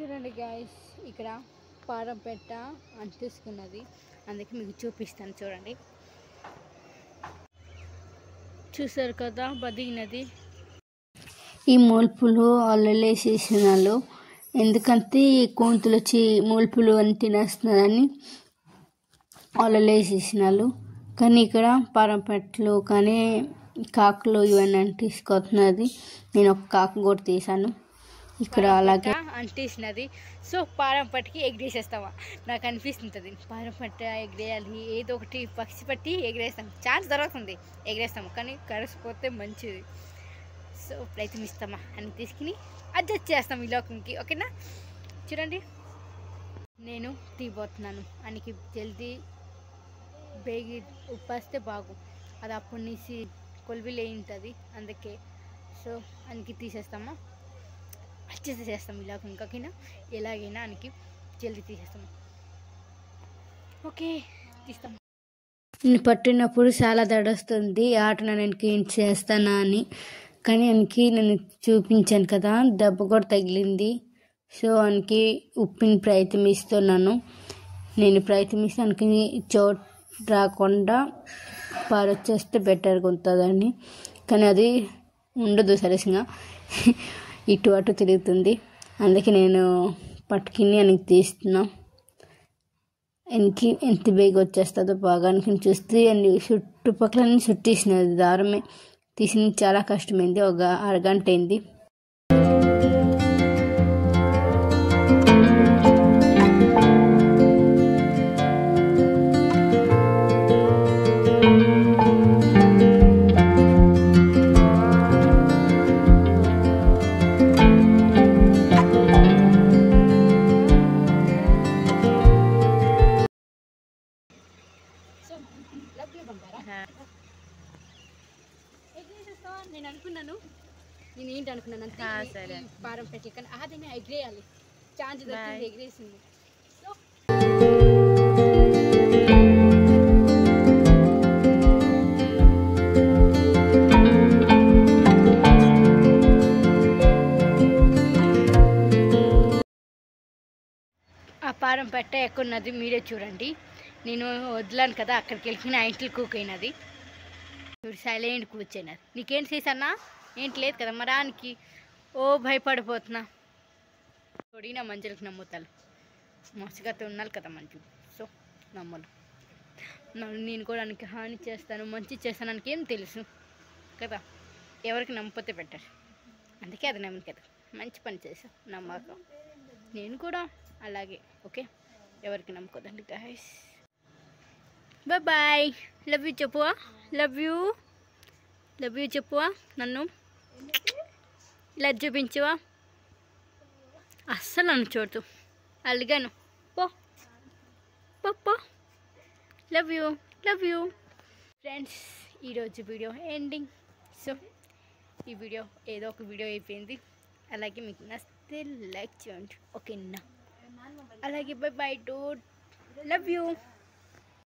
చూడండి గైస్, ఇక్కడ పారం పెట్ట అంటిస్తున్నది, అందుకే మీకు చూపిస్తాను. చూడండి, చూసారు కదా బదిగినది. ఈ మూల్పులు అల్లలేసేసినాలు, ఎందుకంటే కోంతులు వచ్చి మూల్పులు అని తినేస్తున్నారని అల్లలేసేసినాలు. కానీ ఇక్కడ పారంపెట్టలు కానీ కాకులు ఇవన్నీ అంటించుకుంటున్నది. నేను ఒక కాకు కూడా తీసాను ఇక్కడ అలాగే అంటిస్తున్నది. సో పారం పట్టికి ఎగిరేసేస్తావా నాకు అనిపిస్తుంటుంది. పారం పట్ట ఎగిరేయాలి, ఏదో ఒకటి పక్షి పట్టి ఎగిరేస్తాం. ఛాన్స్ దొరుకుతుంది ఎగిరేస్తాము, కానీ కలిసిపోతే మంచిది. సో ప్రయత్నిస్తామా అని తీసుకుని అడ్జస్ట్ చేస్తాం ఈ లోకంకి. ఓకేనా, చూడండి నేను తీయబోతున్నాను. అనికి జల్దీ బేగి ఉప్పేస్తే బాగు, అది అప్పటి నుంచి కొలివిలే ఉంటుంది, అందుకే. సో అనికి తీసేస్తామా, అడ్జస్ట్ చేస్తాం ఇలా ఇంకొకైనా ఎలాగైనా అనికి జల్దీ తీసేస్తాము. ఓకే, తీస్తాము. నేను పట్టినప్పుడు చాలా దడొస్తుంది, ఆటను నేను ఏం చేస్తానా అని. కానీ అనికి నేను చూపించాను కదా, దెబ్బ కూడా తగిలింది. సో అనికి ఉప్పిని ప్రయత్నిస్తున్నాను. నేను ప్రయత్నిస్తానికి చోటు రాకుండా పారొచ్చేస్తే బెటర్గా ఉంటుందని, కానీ అది ఉండదు సరసంగా, ఇటు అటు తిరుగుతుంది. అందుకే నేను పట్టుకుని అనికి తీస్తున్నా. ఎంత బేగా వచ్చేస్తుందో బాగా అనుకుని చూస్తే అన్ని చుట్టుపక్కల చుట్టేసినది దారమే తీసింది. చాలా కష్టమైంది, ఒక అరగంట అయింది. నేను అనుకున్నాను, నేను ఏంటి అనుకున్నాను అంటే పారం పెట్టి కానీ అదైనా ఎగిరేయాలి, ఛాన్స్ దొరికింది, ఎగిరేసింది. సో ఆ పారం పెట్ట ఎక్కున్నది మీరే చూడండి. నేను వదిలాను కదా, అక్కడికి వెళ్ళి నా ఇంట్లో కూకైనది. ఇప్పుడు సైలెంట్ కూర్చున్నారు. నీకేం చేసన్నా ఏంటి లేదు కదా మరానికి, ఓ భయపడిపోతున్నా. తొడిగిన మంచులకు నమ్ముతాను, మస్తుగా ఉండాలి కదా మంచులు. సో నమ్మలు నేను కూడా దానికి హాని చేస్తాను, మంచి చేస్తాను అని ఏం తెలుసు కదా, ఎవరికి నమ్మకపోతే బెటర్. అందుకే అది నమ్మను కదా, మంచి పని చేసాను నమ్మకం. నేను కూడా అలాగే. ఓకే, ఎవరికి నమ్మకోదండి గైస్. బాయ్, లవ్ యూ చెప్పువా, లవ్ యూ చెప్పువా, నన్ను ఇలా చూపించువా. అస్సలు నన్ను చూడదు, అలిగాను. పో పో పో, లవ్ యూ ఫ్రెండ్స్. ఈరోజు వీడియో ఎండింగ్. సో ఈ వీడియో ఏదో ఒక వీడియో అయిపోయింది. అలాగే మీకు నచ్చితే లైక్ చేయండి, ఓకేనా. అలాగే బాయ్, డూ లవ్ యూ.